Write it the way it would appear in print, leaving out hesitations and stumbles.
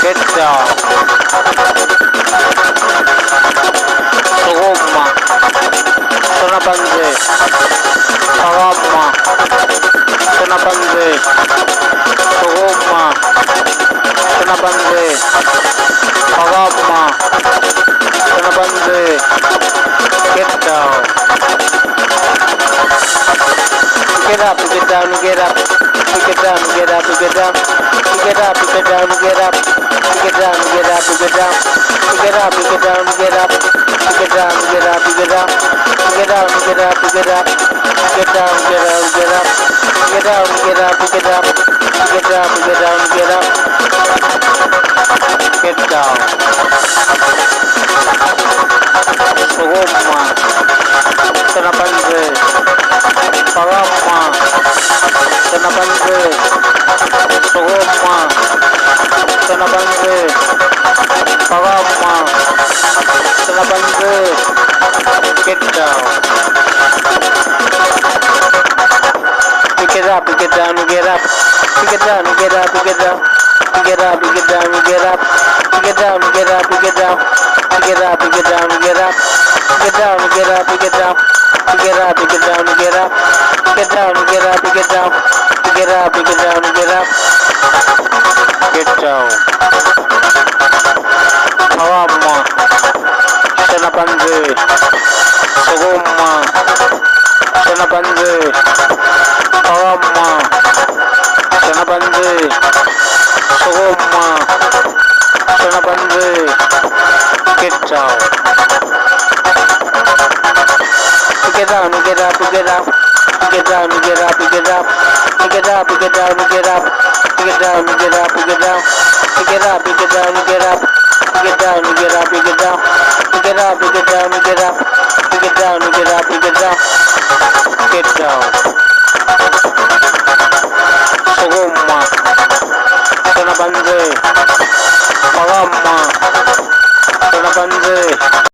Get down. Sugumma. Sonapanze. Pagamma. Sonapanze. Sugumma. Sonapanze. Pagamma. Sonapanze. Get down. Get up, get down, get up. Get down, get up, get down. Get up, get down, get up. Get down, get up, get down. Get up, get down, get up. Get down, get up, get down. Get down, get up, get up. Get down, get up, get up. Get down, get up, get up. Get down, get down, get up. Get down. Sugumma. Sonapanze. Pagamma. Sonapanze. Sugumma. Sonapanze. Pagamma. Sonapanze. Get down. Pick it up, pick it down, get up. Pick it down, get up, pick it down. Pick it up, pick it down, get up. Pick it down, get up, pick it down. Pick it up, pick it down, get up. Pick it down, get up, pick it down. Pick it up, pick it down, get up. Pick it down, get up, pick it down. Pick it up, pick it down, get up. Get down. Pagamma. Sonapanze. Sugumma. Sonapanze. Pagamma. Sonapanze. Sugumma. Sonapanze. Get down. Pick it down, get up, pick it up. Pick it down, get up, pick it up. Pick it up, pick it down, get up. Pick it down, get up, pick it down. Pick it up, pick it down, get up. Pick it down, get up, pick it down. Pick it up, pick it down, get up. Pick it down, get up, pick it down. Get down. Sugumma. Sonapanze. Pagamma. Sonapanze.